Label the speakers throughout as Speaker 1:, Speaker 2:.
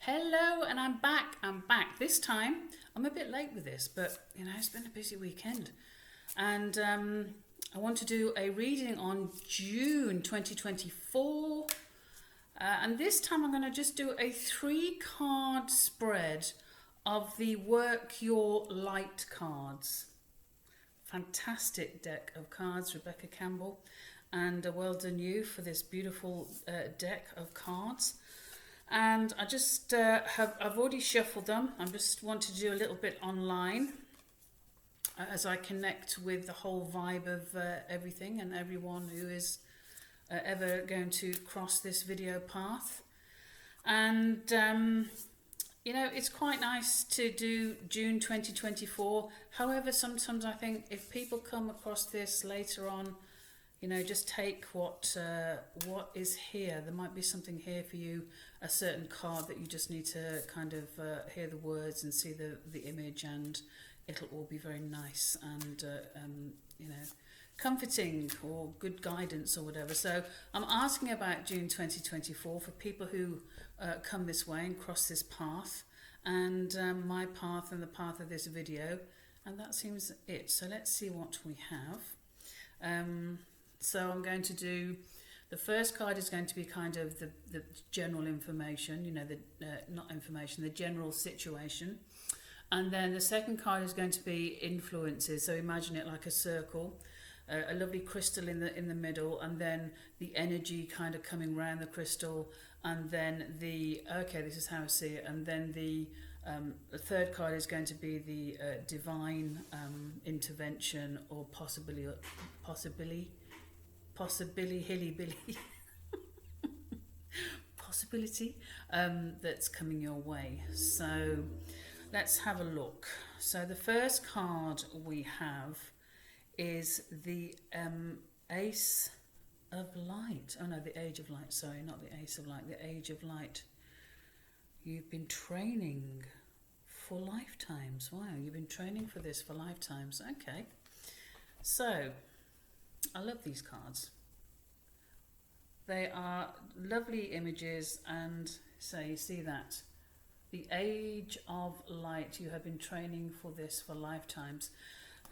Speaker 1: Hello, and I'm back. I'm back. This time, I'm a bit late with this, but it's been a busy weekend. And I want to do a reading on June 2024. And this time, I'm going to just do a 3 card spread of the Work Your Light cards. Fantastic deck of cards, Rebecca Campbell. And well done you for this beautiful deck of cards. And I just I've already shuffled them. I just want to do a little bit online as I connect with the whole vibe of everything and everyone who is ever going to cross this video path. And it's quite nice to do June 2024. However, sometimes I think if people come across this later on, just take what is here. There might be something here for you, a certain card that you just need to kind of hear the words and see the image, and it'll all be very nice and comforting or good guidance or whatever. So I'm asking about June 2024 for people who come this way and cross this path, and my path and the path of this video, and that seems it. So let's see what we have. So I'm going to do, the first card is going to be kind of the general information, the general situation. And then the second card is going to be influences. So imagine it like a circle, a lovely crystal in the middle, and then the energy kind of coming around the crystal, and then this is how I see it, and then the third card is going to be the divine intervention or possibility possibility that's coming your way. So let's have a look. So the first card we have is the Ace of Light. Oh no, the Age of Light. Sorry, not the Ace of Light, the Age of Light. You've been training for lifetimes. Wow, you've been training for this for lifetimes. Okay. So I love these cards. They are lovely images, and so you see that. The Age of Light. You have been training for this for lifetimes.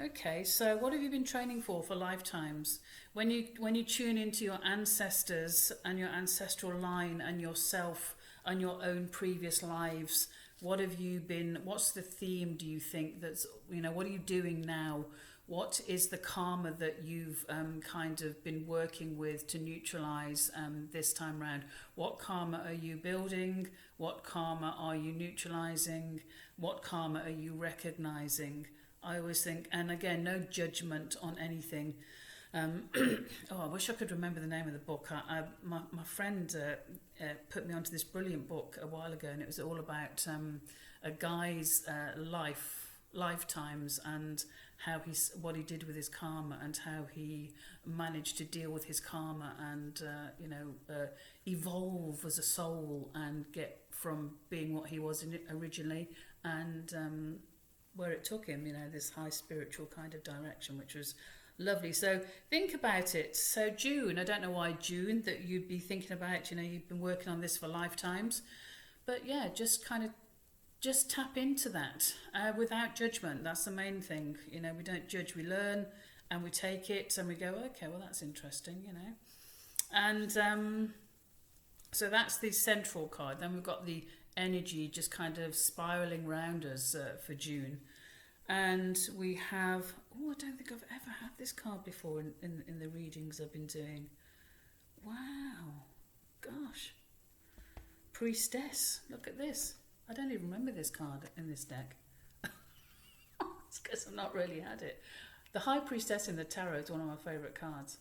Speaker 1: Okay, so what have you been training for lifetimes? When you tune into your ancestors and your ancestral line and yourself and your own previous lives, what's the theme, do you think, what are you doing now? What is the karma that you've kind of been working with to neutralize this time round? What karma are you building? What karma are you neutralizing? What karma are you recognizing? I always think, and again, no judgment on anything. I wish I could remember the name of the book. My friend put me onto this brilliant book a while ago, and it was all about a guy's lifetimes and what he did with his karma, and how he managed to deal with his karma and evolve as a soul and get from being what he was originally, and where it took him, this high spiritual kind of direction, which was lovely. So think about it. So June, I don't know why June that you'd be thinking about, you've been working on this for lifetimes, but yeah, just tap into that without judgment. That's the main thing. We don't judge, we learn, and we take it and we go, okay, well, that's interesting, And so that's the central card. Then we've got the energy just kind of spiraling around us for June. And we have, I don't think I've ever had this card before in the readings I've been doing. Wow. Gosh. Priestess. Look at this. I don't even remember this card in this deck. It's because I've not really had it. The High Priestess in the Tarot is one of my favourite cards.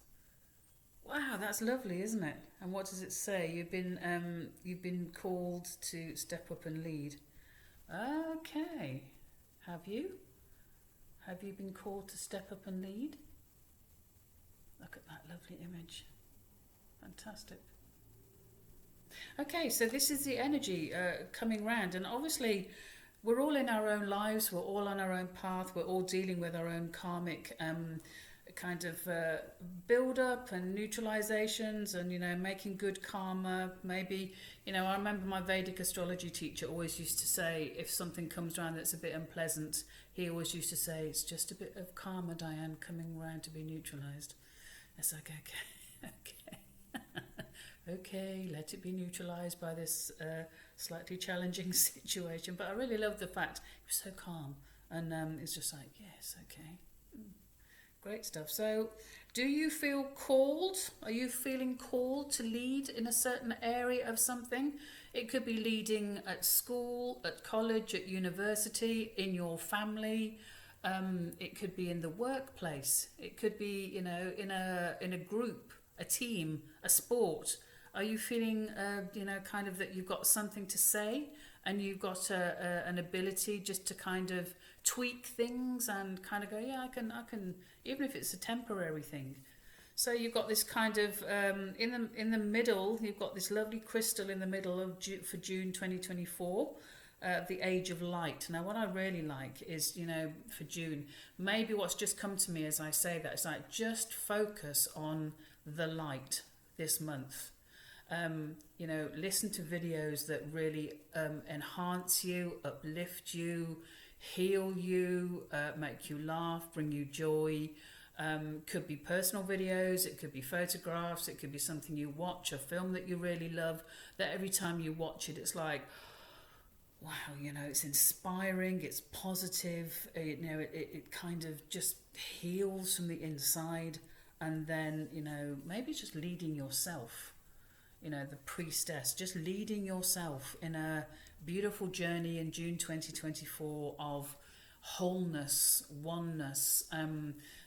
Speaker 1: Wow, that's lovely, isn't it? And what does it say? You've been called to step up and lead. Okay. Have you? Have you been called to step up and lead? Look at that lovely image. Fantastic. Okay, so this is the energy coming round, and obviously we're all in our own lives, we're all on our own path, we're all dealing with our own karmic kind of build up and neutralizations and, making good karma. Maybe, I remember my Vedic astrology teacher always used to say, if something comes around that's a bit unpleasant, he always used to say, it's just a bit of karma, Diane, coming around to be neutralized. It's like, okay. Okay, let it be neutralized by this slightly challenging situation. But I really loved the fact he was so calm. And it's just like, yes, okay. Great stuff. So, do you feel called? Are you feeling called to lead in a certain area of something? It could be leading at school, at college, at university, in your family. It could be in the workplace. It could be, in a group, a team, a sport. Are you feeling, kind of that you've got something to say and you've got an ability just to kind of tweak things and kind of go, yeah, I can, even if it's a temporary thing. So you've got this kind of in the middle. You've got this lovely crystal in the middle of for June 2024, the Age of Light. Now, what I really like is, for June, maybe what's just come to me as I say that is like just focus on the light this month. Listen to videos that really enhance you, uplift you, heal you, make you laugh, bring you joy. Could be personal videos, it could be photographs, it could be something you watch, a film that you really love, that every time you watch it, it's like, wow, it's inspiring, it's positive, it kind of just heals from the inside. And then, maybe just leading yourself, the priestess, just leading yourself in a beautiful journey in June 2024 of wholeness, oneness.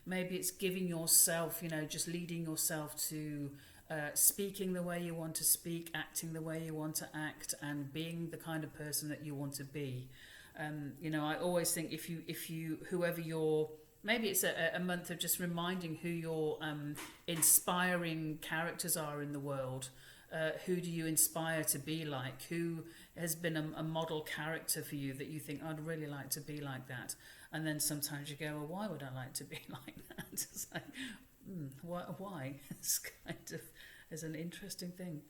Speaker 1: Maybe it's giving yourself, just leading yourself to speaking the way you want to speak, acting the way you want to act, and being the kind of person that you want to be. I always think if you whoever you're, maybe it's a month of just reminding who your inspiring characters are in the world. Who do you inspire to be like? Who has been a model character for you that you think, I'd really like to be like that? And then sometimes you go, well, why would I like to be like that? It's like, why? It's it's an interesting thing.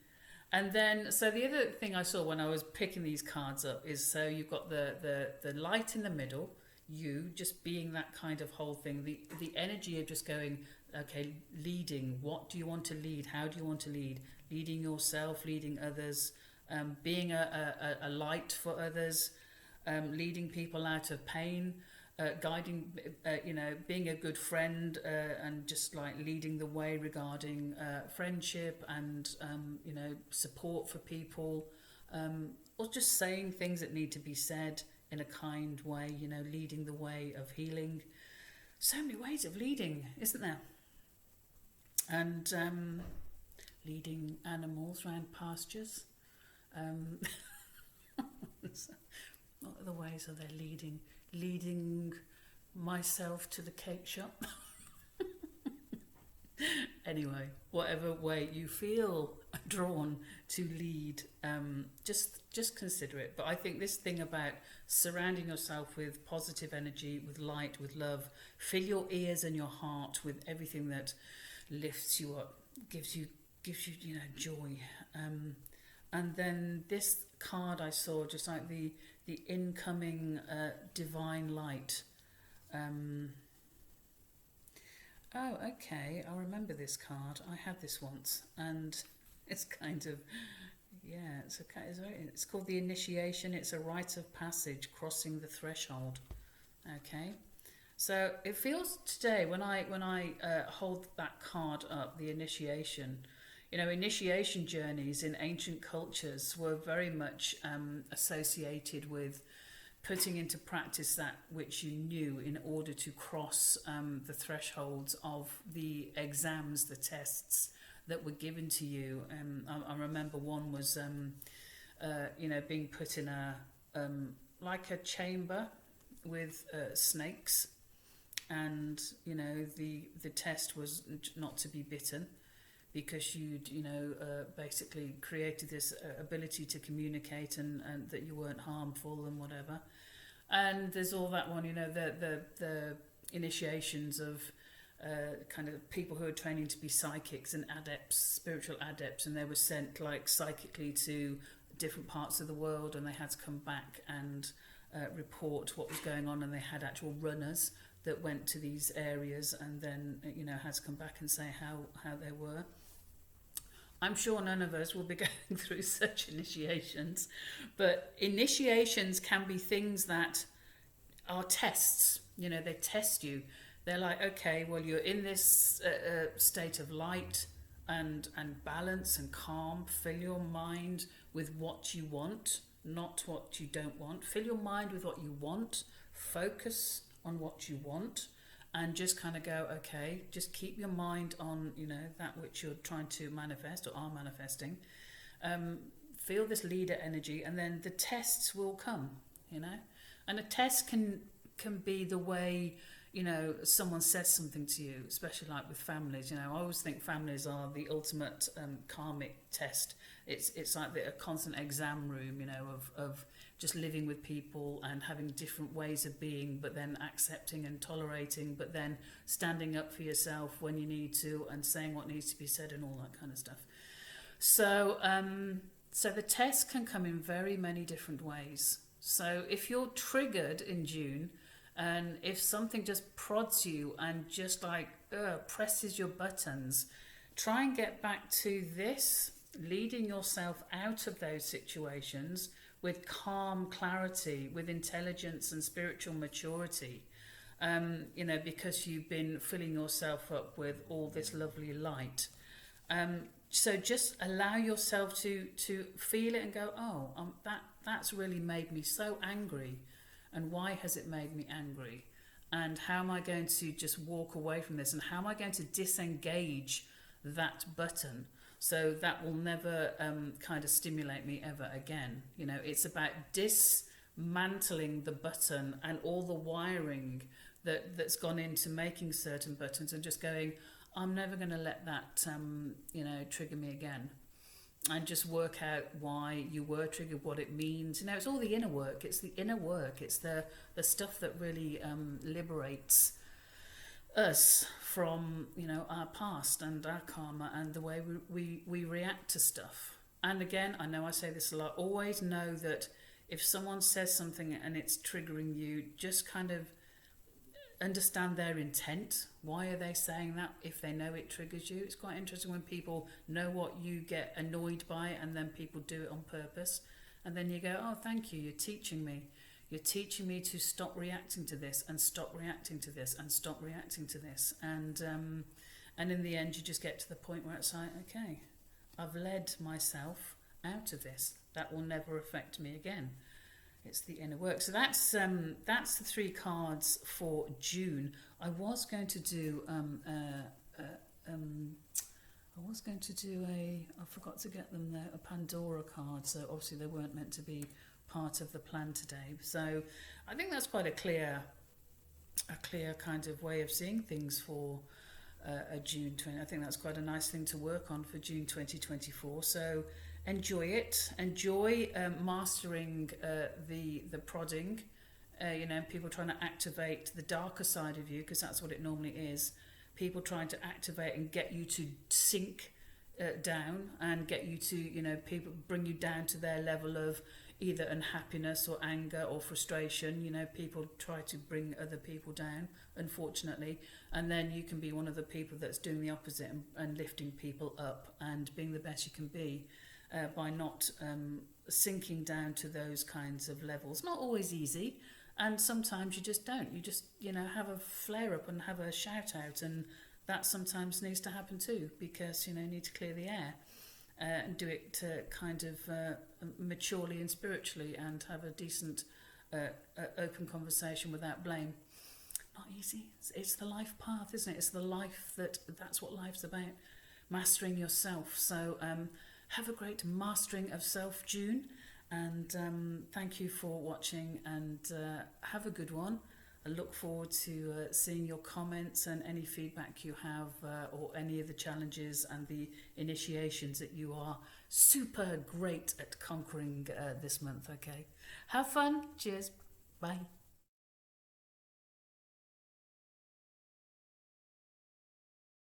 Speaker 1: And then, so the other thing I saw when I was picking these cards up is, so you've got the light in the middle, you just being that kind of whole thing, the energy of just going, okay, leading. What do you want to lead? How do you want to lead? Leading yourself, leading others, being a light for others, leading people out of pain, guiding, being a good friend, and just like leading the way regarding friendship and, support for people, or just saying things that need to be said in a kind way, leading the way of healing. So many ways of leading, isn't there? And leading animals around pastures. What other ways are there leading myself to the cake shop? Anyway, whatever way you feel drawn to lead, just consider it. But I think this thing about surrounding yourself with positive energy, with light, with love, fill your ears and your heart with everything that lifts you up, gives you joy. And then this card I saw, just like the incoming divine light. Oh, okay, I remember this card. I had this once, and it's kind of, yeah, it's called the initiation. It's a rite of passage, crossing the threshold. Okay, so it feels today when I hold that card up, the initiation. Initiation journeys in ancient cultures were very much associated with putting into practice that which you knew in order to cross the thresholds of the exams, the tests that were given to you. I remember one was, being put in like a chamber with snakes, and the test was not to be bitten, because you'd basically created this ability to communicate and that you weren't harmful and whatever. And there's all that one, the initiations of kind of people who are training to be psychics and adepts, spiritual adepts, and they were sent like psychically to different parts of the world, and they had to come back and report what was going on, and they had actual runners that went to these areas and then had to come back and say how they were. I'm sure none of us will be going through such initiations, but initiations can be things that are tests. They test you. They're like, okay, well, you're in this state of light and balance and calm. Fill your mind with what you want, not what you don't want. Fill your mind with what you want. Focus on what you want, and just kind of go, okay, just keep your mind on, that which you're trying to manifest or are manifesting. Feel this leader energy, and then the tests will come, And a test can be the way, someone says something to you, especially like with families. I always think families are the ultimate karmic test. It's like a constant exam room, of just living with people and having different ways of being, but then accepting and tolerating, but then standing up for yourself when you need to and saying what needs to be said and all that kind of stuff. So, so the test can come in very many different ways. So if you're triggered in June, and if something just prods you and just like presses your buttons, try and get back to this, leading yourself out of those situations with calm clarity, with intelligence and spiritual maturity, because you've been filling yourself up with all this lovely light. So just allow yourself to feel it and go, that's really made me so angry. And why has it made me angry? And how am I going to just walk away from this? And how am I going to disengage that button so that will never kind of stimulate me ever again? It's about dismantling the button and all the wiring that's gone into making certain buttons, and just going, I'm never going to let that, trigger me again. And just work out why you were triggered, what it means. It's all the inner work. It's the inner work. It's the stuff that really liberates us from, our past and our karma and the way we react to stuff. And again, I know I say this a lot, always know that if someone says something and it's triggering you, just kind of understand their intent. Why are they saying that if they know it triggers you? It's quite interesting when people know what you get annoyed by, and then people do it on purpose, and then you go, oh, thank you, you're teaching me to stop reacting to this and stop reacting to this and stop reacting to this, and in the end you just get to the point where it's like, okay, I've led myself out of this, that will never affect me again. It's the inner work. So that's the 3 cards for June. I was going to do I forgot to get them there, a Pandora card. So obviously they weren't meant to be part of the plan today. So I think that's quite a clear kind of way of seeing things for a June 20. I think that's quite a nice thing to work on for June 2024. So enjoy it. Enjoy mastering the prodding. People trying to activate the darker side of you, because that's what it normally is. People trying to activate and get you to sink down and get you to, people bring you down to their level of either unhappiness or anger or frustration. People try to bring other people down, unfortunately, and then you can be one of the people that's doing the opposite and lifting people up and being the best you can be by not sinking down to those kinds of levels. Not always easy, and sometimes you just don't. You just, have a flare up and have a shout out, and that sometimes needs to happen too, because, you need to clear the air. And do it kind of maturely and spiritually, and have a decent open conversation without blame. Not easy. It's the life path, isn't it? It's the life that's what life's about, mastering yourself. So have a great mastering of self, June, and thank you for watching, and have a good one. I look forward to seeing your comments and any feedback you have, or any of the challenges and the initiations that you are super great at conquering this month. Okay, have fun. Cheers. Bye.